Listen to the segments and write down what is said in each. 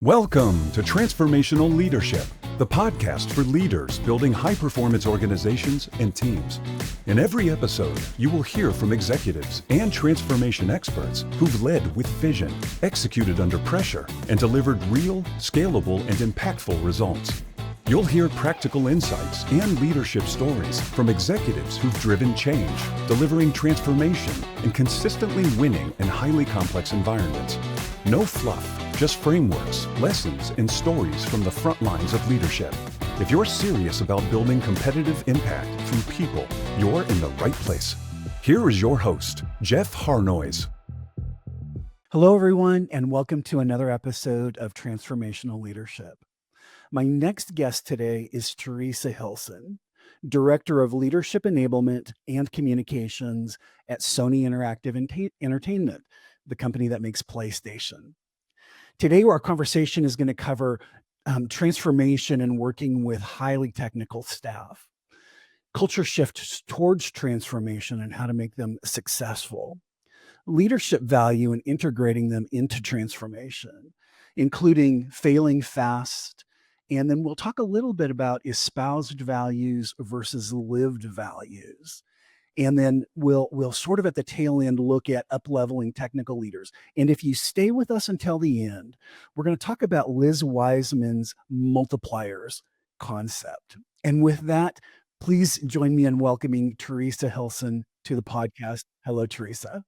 Welcome to Transformational Leadership, the podcast for leaders building high-performance organizations and teams. In every episode, you will hear from executives and transformation experts who've led with vision, executed under pressure, and delivered real, scalable, and impactful results. You'll hear practical insights and leadership stories from executives who've driven change, delivering transformation, and consistently winning in highly complex environments. No fluff, just frameworks, lessons, and stories from the front lines of leadership. If you're serious about building competitive impact through people, you're in the right place. Here is your host, Jeff Harnois. Hello, everyone, and welcome to another episode of Transformational Leadership. My next guest today is Theresa Hilsen, Director of Leadership Enablement and Communications at Sony Interactive Entertainment, the company that makes PlayStation. Today, our conversation is going to cover transformation and working with highly technical staff, culture shifts towards transformation and how to make them successful, leadership value and integrating them into transformation, including failing fast. And then we'll talk a little bit about espoused values versus lived values. And then we'll sort of at the tail end look at up-leveling technical leaders. And if you stay with us until the end, we're going to talk about Liz Wiseman's multipliers concept. And with that, please join me in welcoming Theresa Hilsen to the podcast. Hello, Theresa.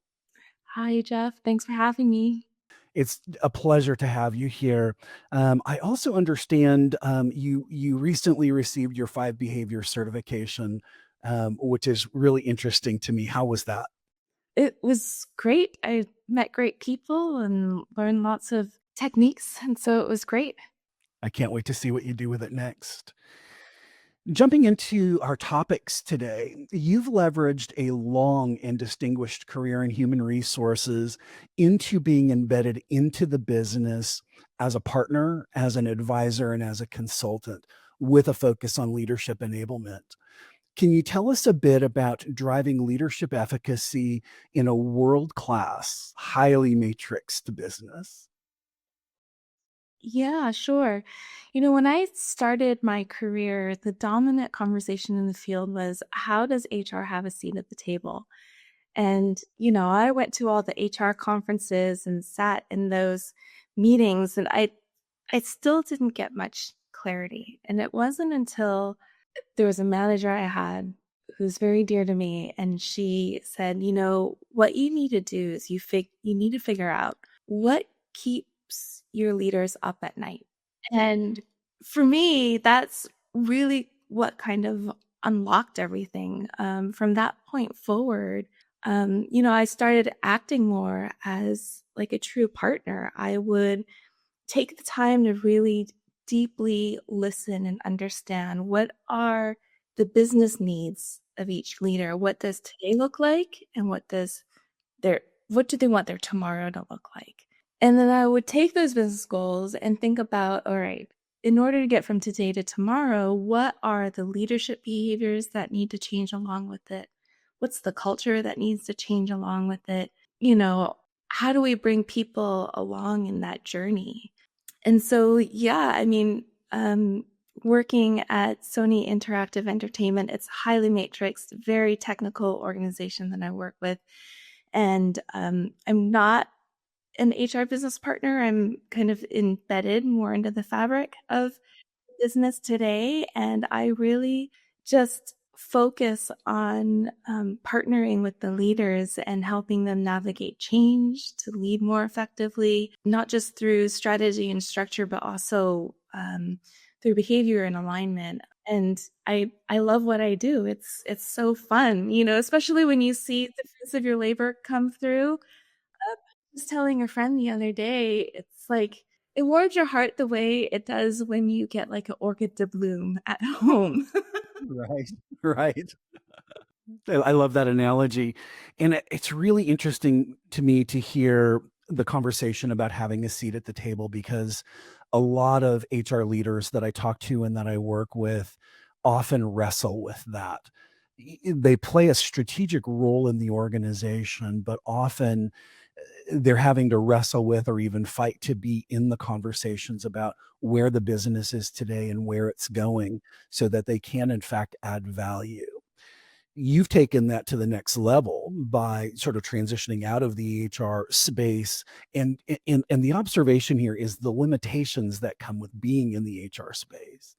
Hi, Jeff. Thanks for having me. It's a pleasure to have you here. I also understand you recently received your 5 behavior certification, which is really interesting to me. How was that? It was great. I met great people and learned lots of techniques, and so it was great. I can't wait to see what you do with it next. Jumping into our topics today, you've leveraged a long and distinguished career in human resources into being embedded into the business as a partner, as an advisor, and as a consultant with a focus on leadership enablement. Can you tell us a bit about driving leadership efficacy in a world-class, highly matrixed business? Yeah, sure. When I started my career, the dominant conversation in the field was, how does HR have a seat at the table? And, I went to all the HR conferences and sat in those meetings, and I still didn't get much clarity. And it wasn't until there was a manager I had who's very dear to me, and she said, what you need to do is you need to figure out what keeps your leaders up at night. And for me, that's really what kind of unlocked everything. From that point forward, I started acting more as like a true partner. I would take the time to really deeply listen and understand what are the business needs of each leader. What does today look like, and what do they want their tomorrow to look like? And then I would take those business goals and think about, all right, in order to get from today to tomorrow, what are the leadership behaviors that need to change along with it? What's the culture that needs to change along with it? How do we bring people along in that journey? And so, working at Sony Interactive Entertainment, it's highly matrixed, very technical organization that I work with. And I'm not an HR business partner. I'm kind of embedded more into the fabric of business today. And I really just focus on partnering with the leaders and helping them navigate change to lead more effectively, not just through strategy and structure, but also through behavior and alignment. And I love what I do. It's so fun, especially when you see the fruits of your labor come through. I was telling a friend the other day, it's like it warms your heart the way it does when you get like an orchid to bloom at home. Right. I love that analogy. And it's really interesting to me to hear the conversation about having a seat at the table, because a lot of HR leaders that I talk to and that I work with often wrestle with that. They play a strategic role in the organization, but often they're having to wrestle with or even fight to be in the conversations about where the business is today and where it's going so that they can in fact add value. You've taken that to the next level by sort of transitioning out of the HR space. And the observation here is the limitations that come with being in the HR space.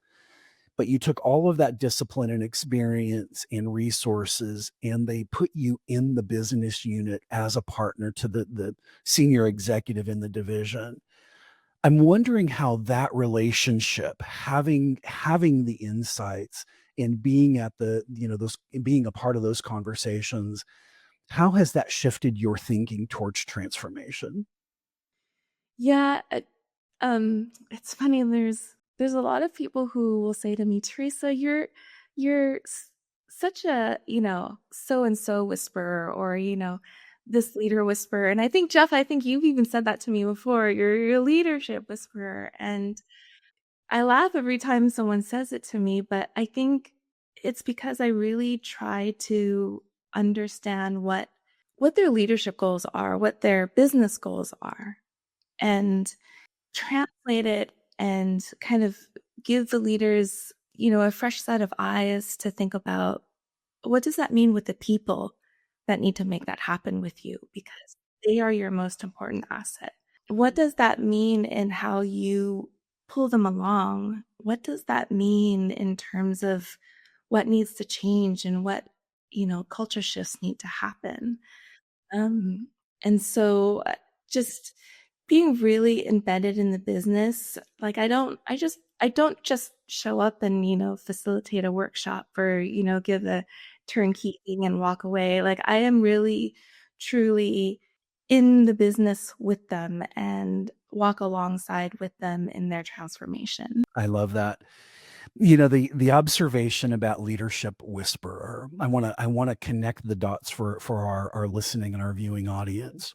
But you took all of that discipline and experience and resources, and they put you in the business unit as a partner to the senior executive in the division. I'm wondering how that relationship, having the insights and being at those, being a part of those conversations, how has that shifted your thinking towards transformation? Yeah, it's funny. There's a lot of people who will say to me, Teresa, you're such a so and so whisperer, or this leader whisperer. And I think Jeff, I think you've even said that to me before. You're a leadership whisperer, and I laugh every time someone says it to me. But I think it's because I really try to understand what their leadership goals are, what their business goals are, and translate it and kind of give the leaders, a fresh set of eyes to think about what does that mean with the people that need to make that happen with you, because they are your most important asset. What does that mean in how you pull them along? What does that mean in terms of what needs to change and what, culture shifts need to happen? Um, and so just being really embedded in the business, like I don't just show up and, facilitate a workshop or, give a turnkey thing and walk away. Like I am really, truly in the business with them and walk alongside with them in their transformation. I love that. The observation about leadership whisperer, I want to connect the dots for our listening and our viewing audience.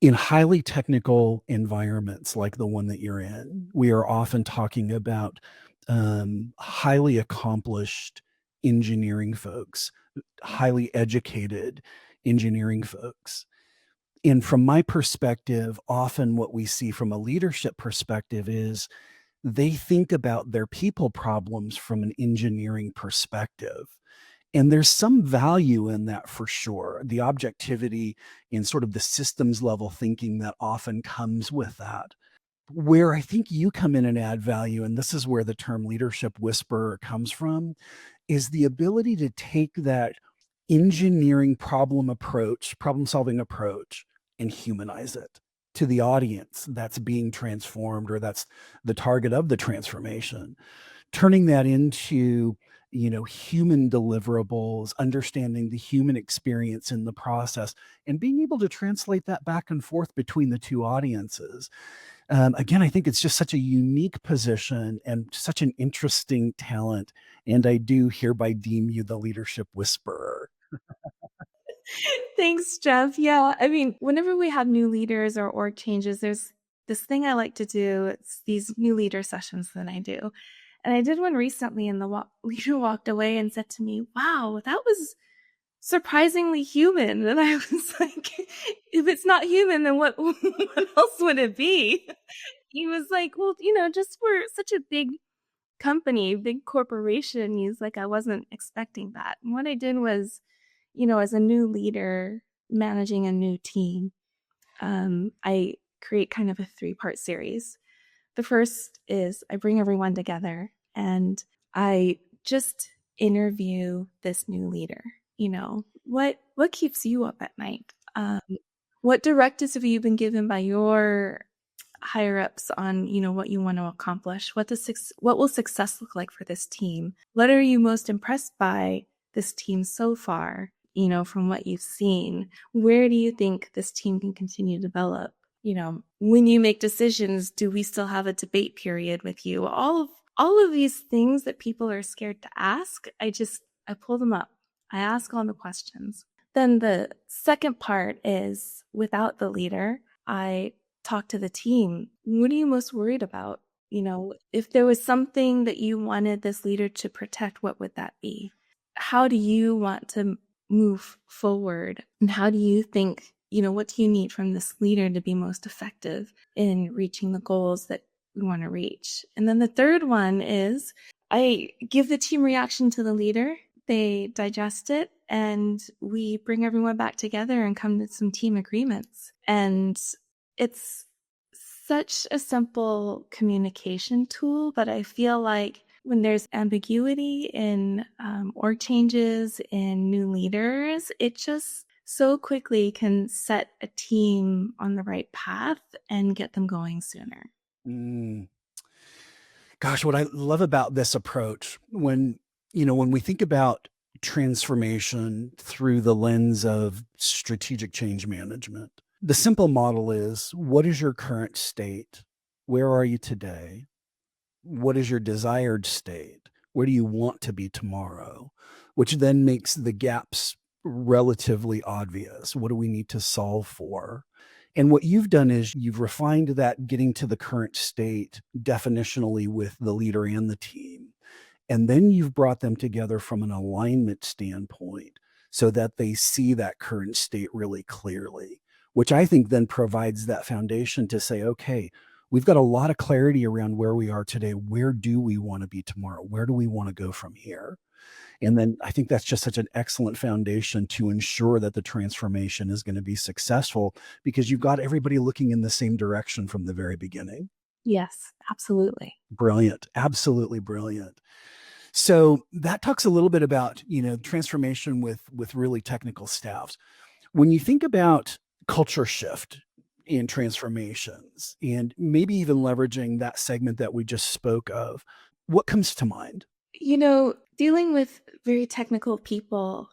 In highly technical environments like the one that you're in, we are often talking about highly accomplished engineering folks, highly educated engineering folks. And from my perspective, often what we see from a leadership perspective is they think about their people problems from an engineering perspective. And there's some value in that for sure. The objectivity and sort of the systems level thinking that often comes with that. Where I think you come in and add value, and this is where the term leadership whisperer comes from, is the ability to take that engineering problem solving approach, and humanize it to the audience that's being transformed or that's the target of the transformation, turning that into human deliverables, understanding the human experience in the process, and being able to translate that back and forth between the two audiences. Again, I think it's just such a unique position and such an interesting talent. And I do hereby deem you the leadership whisperer. Thanks, Jeff. Yeah, I mean, whenever we have new leaders or org changes, there's this thing I like to do. It's these new leader sessions that I do. And I did one recently, and the leader walked away and said to me, "Wow, that was surprisingly human." And I was like, if it's not human, then what, what else would it be? He was like, well, just we're such a big company, big corporation. He's like, I wasn't expecting that. And what I did was, as a new leader managing a new team, I create kind of a 3-part series. The first is I bring everyone together and I just interview this new leader. What keeps you up at night? What directives have you been given by your higher ups on, what you want to accomplish? What will success look like for this team? What are you most impressed by this team so far? From what you've seen, where do you think this team can continue to develop? When you make decisions, do we still have a debate period with you? All of these things that people are scared to ask, I pull them up. I ask all the questions. Then the second part is without the leader, I talk to the team. What are you most worried about? If there was something that you wanted this leader to protect, what would that be? How do you want to move forward? And how do you think what do you need from this leader to be most effective in reaching the goals that we want to reach? And then the third one is I give the team reaction to the leader. They digest it, and we bring everyone back together and come to some team agreements. And it's such a simple communication tool, but I feel like when there's ambiguity in org changes, in new leaders, it just so quickly can set a team on the right path and get them going sooner. Gosh, what I love about this approach when we think about transformation through the lens of strategic change management, the simple model is, what is your current state? Where are you today? What is your desired state? Where do you want to be tomorrow? Which then makes the gaps relatively obvious. What do we need to solve for? And what you've done is you've refined that getting to the current state definitionally with the leader and the team. And then you've brought them together from an alignment standpoint so that they see that current state really clearly, which I think then provides that foundation to say, okay, we've got a lot of clarity around where we are today. Where do we want to be tomorrow? Where do we want to go from here? And then I think that's just such an excellent foundation to ensure that the transformation is going to be successful because you've got everybody looking in the same direction from the very beginning. Yes, absolutely. Brilliant. Absolutely brilliant. So that talks a little bit about, transformation with really technical staffs. When you think about culture shift in transformations and maybe even leveraging that segment that we just spoke of, what comes to mind? Dealing with very technical people,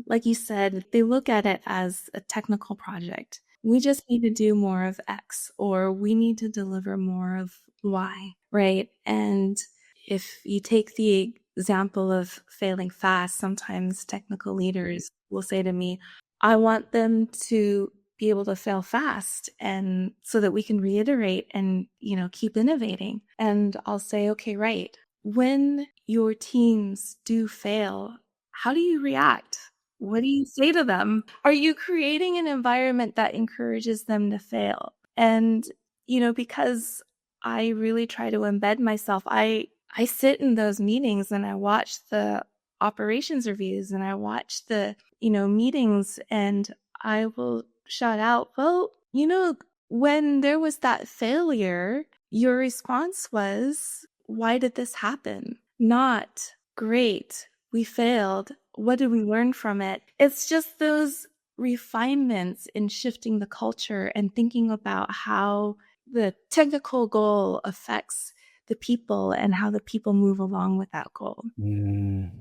like you said, they look at it as a technical project. We just need to do more of X, or we need to deliver more of Y, right? And if you take the example of failing fast, sometimes technical leaders will say to me, I want them to be able to fail fast and so that we can reiterate and, keep innovating. And I'll say, okay, right. When your teams do fail, how do you react? What do you say to them? Are you creating an environment that encourages them to fail? And, because I really try to embed myself, I sit in those meetings and I watch the operations reviews and I watch the, meetings, and I will shout out, well, when there was that failure, your response was, why did this happen? Not, great, we failed. What did we learn from it? It's just those refinements in shifting the culture and thinking about how the technical goal affects the people and how the people move along with that goal.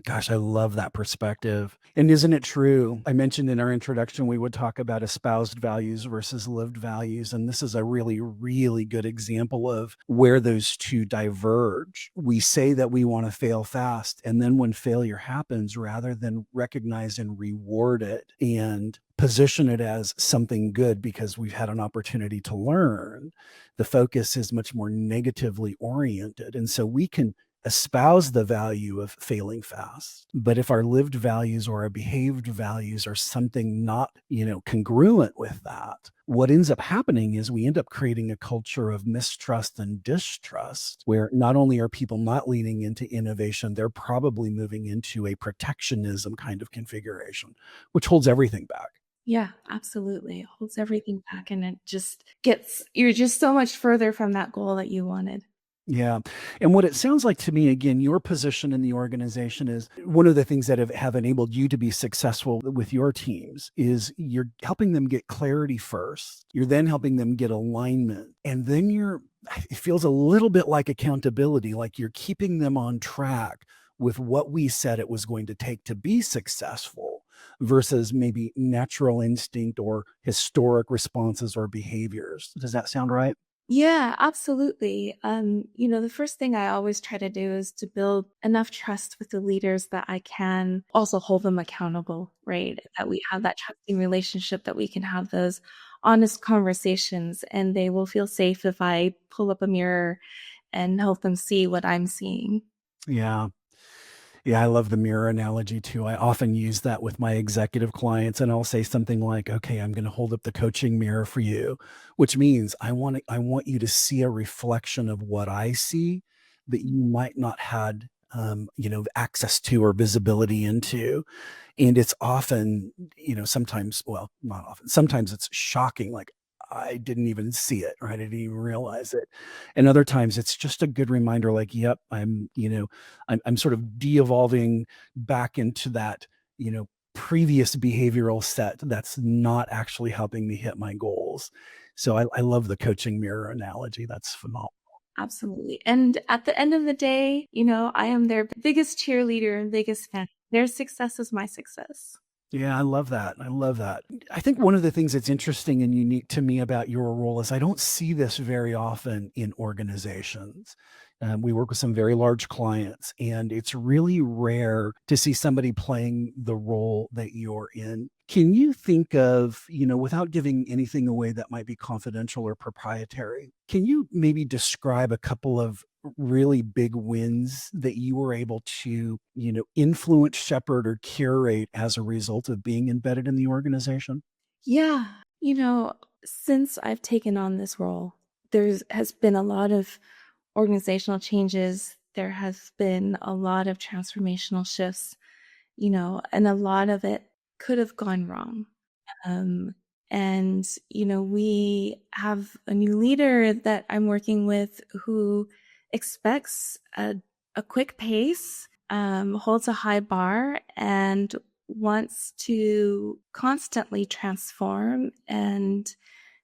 Gosh, I love that perspective. And isn't it true? I mentioned in our introduction, we would talk about espoused values versus lived values. And this is a really, really good example of where those two diverge. We say that we want to fail fast. And then when failure happens, rather than recognize and reward it and position it as something good because we've had an opportunity to learn, the focus is much more negatively oriented. And so we can espouse the value of failing fast, but if our lived values or our behaved values are something not, congruent with that, what ends up happening is we end up creating a culture of mistrust and distrust, where not only are people not leaning into innovation, they're probably moving into a protectionism kind of configuration, which holds everything back. Yeah, absolutely. It holds everything back, and you're just so much further from that goal that you wanted. Yeah. And what it sounds like to me, again, your position in the organization is one of the things that have enabled you to be successful with your teams is you're helping them get clarity first. You're then helping them get alignment. And then it feels a little bit like accountability, like you're keeping them on track with what we said it was going to take to be successful versus maybe natural instinct or historic responses or behaviors. Does that sound right? Yeah, absolutely. The first thing I always try to do is to build enough trust with the leaders that I can also hold them accountable, right? That we have that trusting relationship, that we can have those honest conversations, and they will feel safe if I pull up a mirror and help them see what I'm seeing. Yeah. Yeah, I love the mirror analogy too. I often use that with my executive clients, and I'll say something like, "Okay, I'm going to hold up the coaching mirror for you," which means I want you to see a reflection of what I see that you might not had access to or visibility into. And it's often, sometimes, well, not often, sometimes it's shocking, like, I didn't even see it, right? I didn't even realize it. And other times it's just a good reminder, like, yep, I'm sort of de-evolving back into that, previous behavioral set that's not actually helping me hit my goals. So I love the coaching mirror analogy. That's phenomenal. Absolutely. And at the end of the day, I am their biggest cheerleader and biggest fan. Their success is my success. Yeah, I love that. I love that. I think one of the things that's interesting and unique to me about your role is I don't see this very often in organizations. We work with some very large clients, and it's really rare to see somebody playing the role that you're in. Can you think of, without giving anything away that might be confidential or proprietary, can you maybe describe a couple of really big wins that you were able to, influence, shepherd, or curate as a result of being embedded in the organization? Yeah. Since I've taken on this role, there has been a lot of organizational changes. There has been a lot of transformational shifts, and a lot of it could have gone wrong. Um, and, we have a new leader that I'm working with who expects a quick pace, holds a high bar, and wants to constantly transform and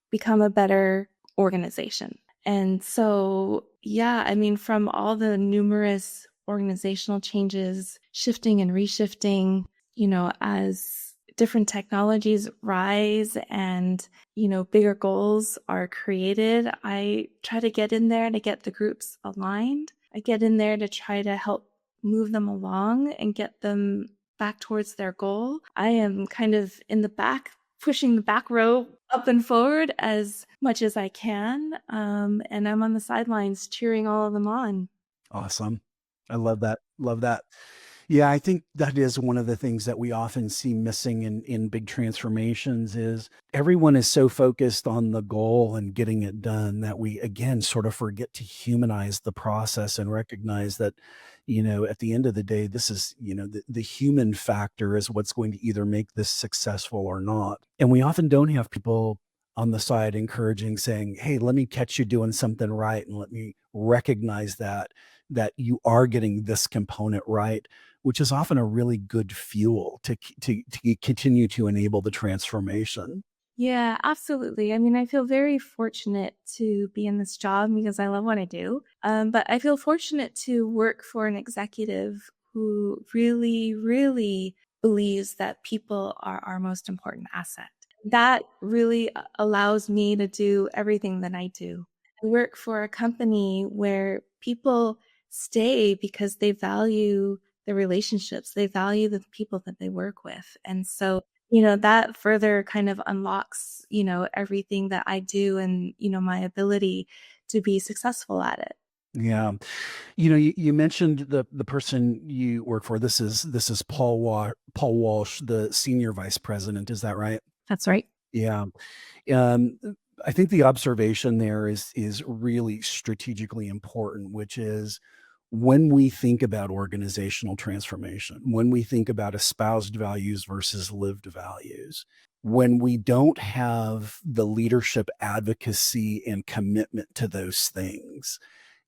become a better organization. And so, yeah, I mean, from all the numerous organizational changes, shifting and reshifting, as different technologies rise and, bigger goals are created, I try to get in there to get the groups aligned. I get in there to try to help move them along and get them back towards their goal. I am kind of in the back, pushing the back row up and forward as much as I can. And I'm on the sidelines cheering all of them on. Awesome. I love that. Love that. Yeah, I think that is one of the things that we often see missing in big transformations is everyone is so focused on the goal and getting it done that we again sort of forget to humanize the process and recognize that, at the end of the day, this is, the human factor is what's going to either make this successful or not. And we often don't have people on the side encouraging, saying, "Hey, let me catch you doing something right and let me recognize that you are getting this component right," which is often a really good fuel to continue to enable the transformation. Yeah, absolutely. I mean, I feel very fortunate to be in this job because I love what I do. But I feel fortunate to work for an executive who really, really believes that people are our most important asset. That really allows me to do everything that I do. I work for a company where people stay because they value the relationships, they value the people that they work with. And so that further kind of unlocks, everything that I do and, my ability to be successful at it. Yeah. You mentioned the person you work for. This is Paul Walsh, the senior vice president. Is that right? That's right. Yeah. Um, I think the observation there is really strategically important, which is when we think about organizational transformation, when we think about espoused values versus lived values, when we don't have the leadership advocacy and commitment to those things,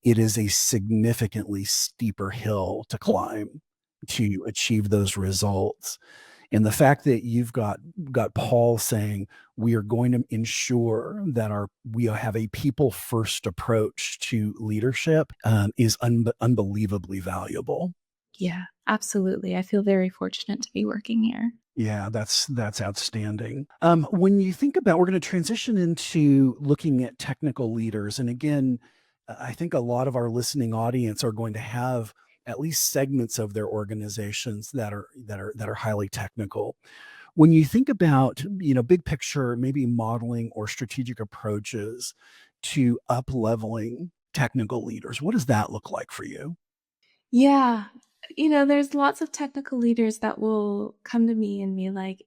it is a significantly steeper hill to climb to achieve those results. And the fact that you've got Paul saying we are going to ensure that we have a people first approach to leadership is unbelievably valuable. Yeah, absolutely. I feel very fortunate to be working here. Yeah, that's outstanding. When you think about, we're going to transition into looking at technical leaders, and again, I think a lot of our listening audience are going to have at least segments of their organizations that are highly technical. When you think about, big picture, maybe modeling or strategic approaches to up leveling technical leaders, what does that look like for you? Yeah. there's lots of technical leaders that will come to me and be like,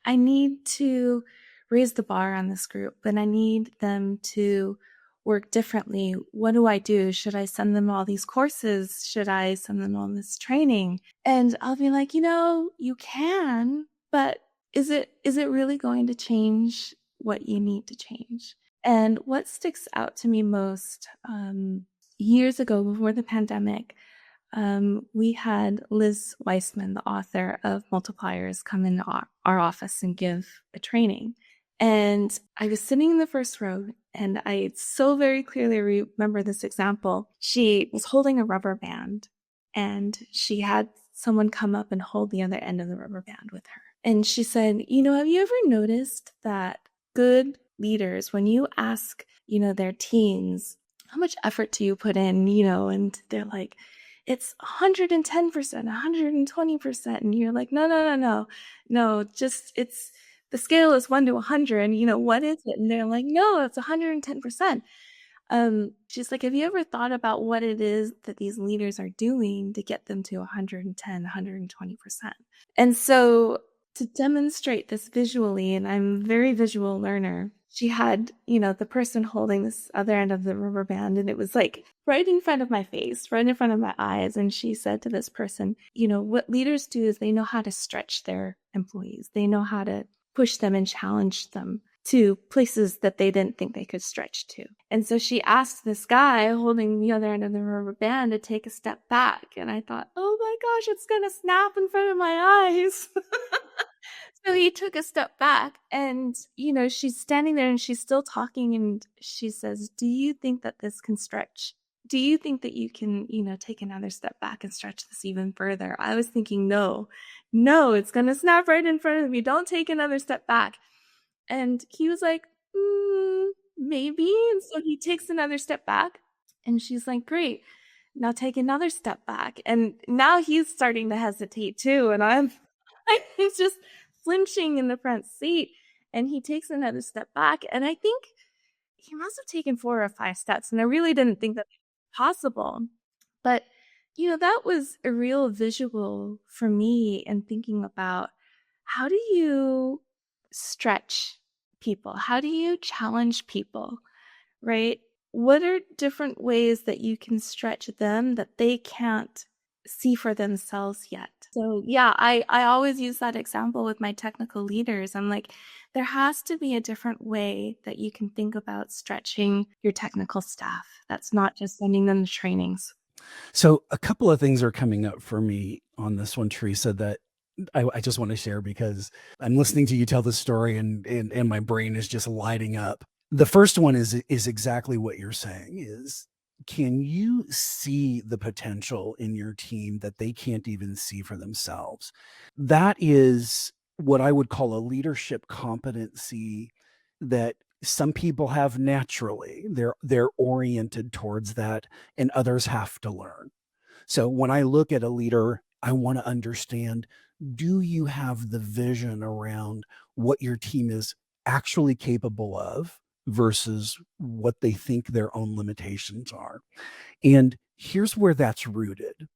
I need to raise the bar on this group, and I need them to work differently. What do I do? Should I send them all these courses? Should I send them all this training? And I'll be like, you can, but is it really going to change what you need to change? And what sticks out to me most, years ago before the pandemic, we had Liz Wiseman, the author of Multipliers, come into our office and give a training. And I was sitting in the first row, and I so very clearly remember this example. She was holding a rubber band, and she had someone come up and hold the other end of the rubber band with her. And she said, have you ever noticed that good leaders, when you ask, their teams, how much effort do you put in, and they're like, it's 110%, 120%. And you're like, no, just the scale is 1 to 100. What is it? And they're like, no, it's 110%. She's like, have you ever thought about what it is that these leaders are doing to get them to 110, 120%? And so to demonstrate this visually, and I'm a very visual learner, she had, the person holding this other end of the rubber band, and it was like right in front of my face, right in front of my eyes. And she said to this person, what leaders do is they know how to stretch their employees. They know how to push them and challenge them to places that they didn't think they could stretch to. And so she asked this guy holding the other end of the rubber band to take a step back. And I thought, oh my gosh, it's going to snap in front of my eyes. So he took a step back, and, she's standing there and she's still talking, and she says, do you think that this can stretch? Do you think that you can, take another step back and stretch this even further? I was thinking, no, it's going to snap right in front of me. Don't take another step back. And he was like, maybe. And so he takes another step back, and she's like, great, now take another step back. And now he's starting to hesitate too. And he's just flinching in the front seat, and he takes another step back. And I think he must have taken 4 or 5 steps, and I really didn't think that was possible. But, that was a real visual for me in thinking about, how do you stretch people? How do you challenge people, right? What are different ways that you can stretch them that they can't see for themselves yet? So yeah, I always use that example with my technical leaders. I'm like, there has to be a different way that you can think about stretching your technical staff. That's not just sending them to trainings. So a couple of things are coming up for me on this one, Theresa, that I just want to share, because I'm listening to you tell the story and my brain is just lighting up. The first one is exactly what you're saying is, can you see the potential in your team that they can't even see for themselves? That is what I would call a leadership competency that some people have naturally. They're oriented towards that, and others have to learn. So when I look at a leader, I want to understand, do you have the vision around what your team is actually capable of versus what they think their own limitations are? And here's where that's rooted.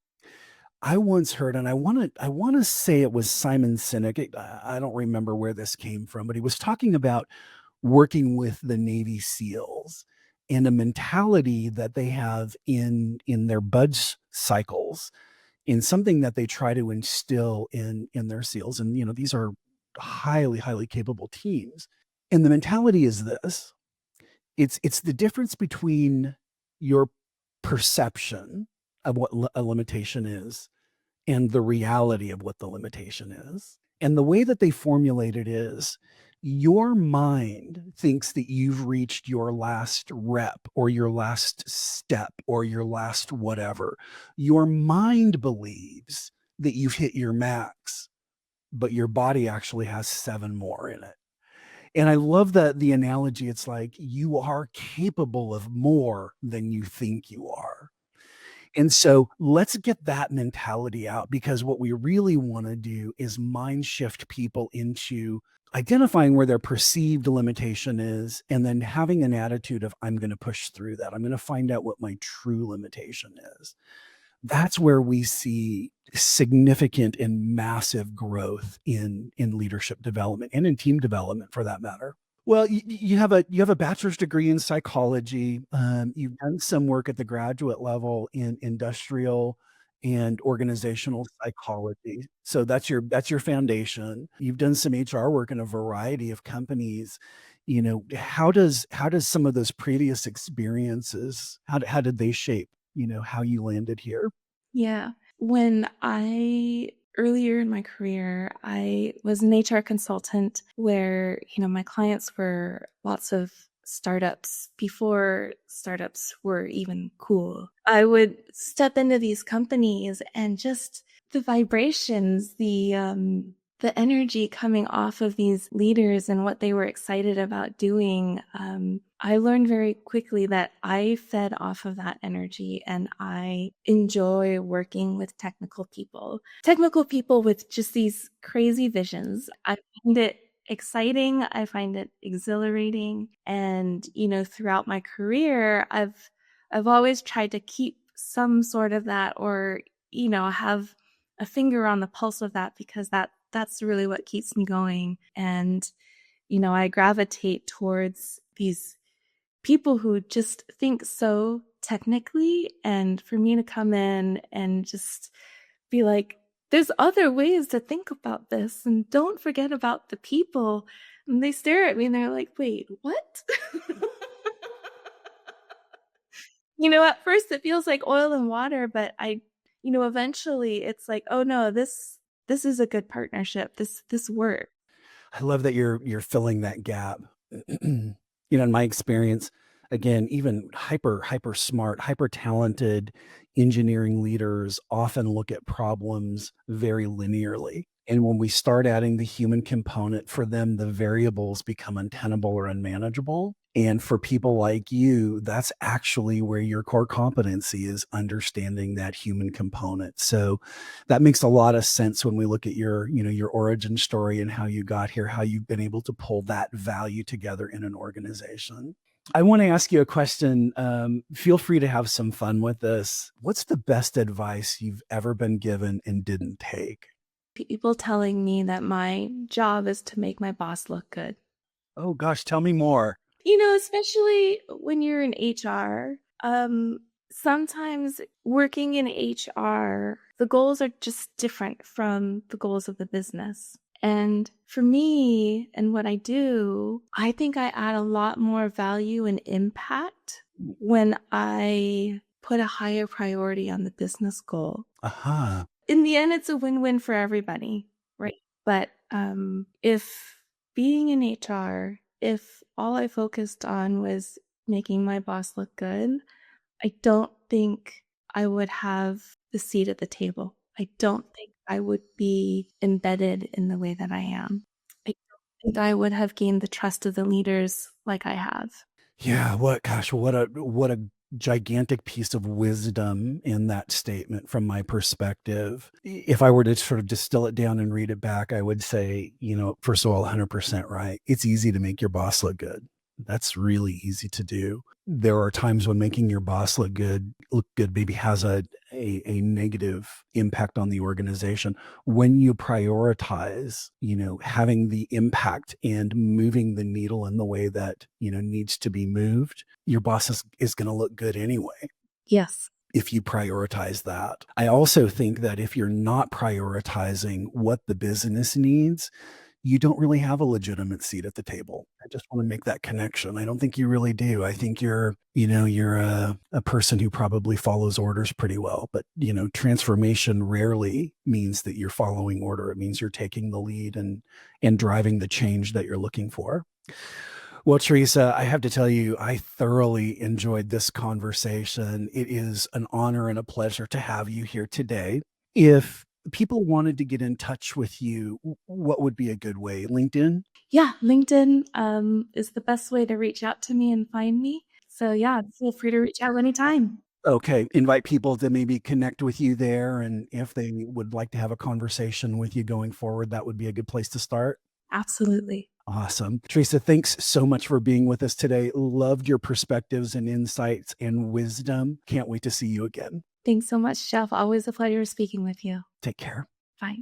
I once heard, and I want to say it was Simon Sinek. I don't remember where this came from, but he was talking about working with the Navy SEALs and a mentality that they have in their buds cycles, in something that they try to instill in their SEALs. And these are highly, highly capable teams. And the mentality is this: it's the difference between your perception of what a limitation is and the reality of what the limitation is. And the way that they formulate it is, your mind thinks that you've reached your last rep or your last step or your last whatever. Your mind believes that you've hit your max, but your body actually has 7 more in it. And I love the analogy. It's like, you are capable of more than you think you are. And so let's get that mentality out, because what we really want to do is mind shift people into identifying where their perceived limitation is, and then having an attitude of, I'm going to push through that. I'm going to find out what my true limitation is. That's where we see significant and massive growth in leadership development and in team development for that matter. Well, you have a bachelor's degree in psychology. You've done some work at the graduate level in industrial and organizational psychology. So that's your foundation. You've done some HR work in a variety of companies. How does some of those previous experiences, how did they shape, how you landed here? Yeah. Earlier in my career, I was an HR consultant where, my clients were lots of startups before startups were even cool. I would step into these companies and just the vibrations, the energy coming off of these leaders and what they were excited about doing. I learned very quickly that I fed off of that energy, and I enjoy working with technical people with just these crazy visions. I find it exciting. I find it exhilarating. And, throughout my career, I've always tried to keep some sort of that, or, have a finger on the pulse of that, because that's really what keeps me going. And, I gravitate towards these people who just think so technically, and for me to come in and just be like, there's other ways to think about this, and don't forget about the people. And they stare at me and they're like, wait, what? At first it feels like oil and water, but eventually it's like, oh no, this is a good partnership. This works. I love that you're filling that gap. In my experience, again, even hyper smart, hyper talented engineering leaders often look at problems very linearly. And when we start adding the human component, for them, the variables become untenable or unmanageable. And for people like you, that's actually where your core competency is, understanding that human component. So that makes a lot of sense when we look at your origin story and how you got here, how you've been able to pull that value together in an organization. I want to ask you a question. Feel free to have some fun with this. What's the best advice you've ever been given and didn't take? People telling me that my job is to make my boss look good. Oh gosh, tell me more. Especially when you're in HR, sometimes working in HR, the goals are just different from the goals of the business. And for me and what I do, I think I add a lot more value and impact when I put a higher priority on the business goal. Uh-huh. In the end, it's a win-win for everybody, right? But if being in HR, if all I focused on was making my boss look good, I don't think I would have the seat at the table. I don't think I would be embedded in the way that I am. I don't think I would have gained the trust of the leaders like I have. Yeah, what a gigantic piece of wisdom in that statement from my perspective. If I were to sort of distill it down and read it back, I would say, first of all, 100% right. It's easy to make your boss look good. That's really easy to do. There are times when making your boss look good maybe has a negative impact on the organization. When you prioritize, having the impact and moving the needle in the way that, needs to be moved, your boss is going to look good anyway. Yes. If you prioritize that. I also think that if you're not prioritizing what the business needs, you don't really have a legitimate seat at the table. I just want to make that connection. I don't think you really do. I think you're a person who probably follows orders pretty well, but transformation rarely means that you're following order. It means you're taking the lead and driving the change that you're looking for. Well, Theresa, I have to tell you, I thoroughly enjoyed this conversation. It is an honor and a pleasure to have you here today. If people wanted to get in touch with you, what would be a good way? LinkedIn? Yeah, LinkedIn is the best way to reach out to me and find me. So yeah, feel free to reach out anytime. Okay. Invite people to maybe connect with you there. And if they would like to have a conversation with you going forward, that would be a good place to start. Absolutely. Awesome. Theresa, thanks so much for being with us today. Loved your perspectives and insights and wisdom. Can't wait to see you again. Thanks so much, Jeff. Always a pleasure speaking with you. Take care. Bye.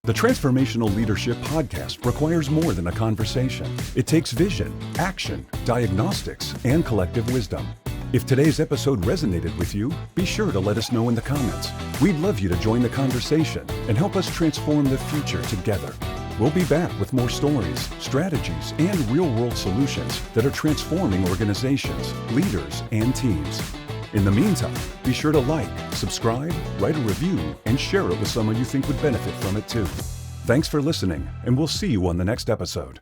The Transformational Leadership Podcast requires more than a conversation. It takes vision, action, diagnostics, and collective wisdom. If today's episode resonated with you, be sure to let us know in the comments. We'd love you to join the conversation and help us transform the future together. We'll be back with more stories, strategies, and real-world solutions that are transforming organizations, leaders, and teams. In the meantime, be sure to like, subscribe, write a review, and share it with someone you think would benefit from it too. Thanks for listening, and we'll see you on the next episode.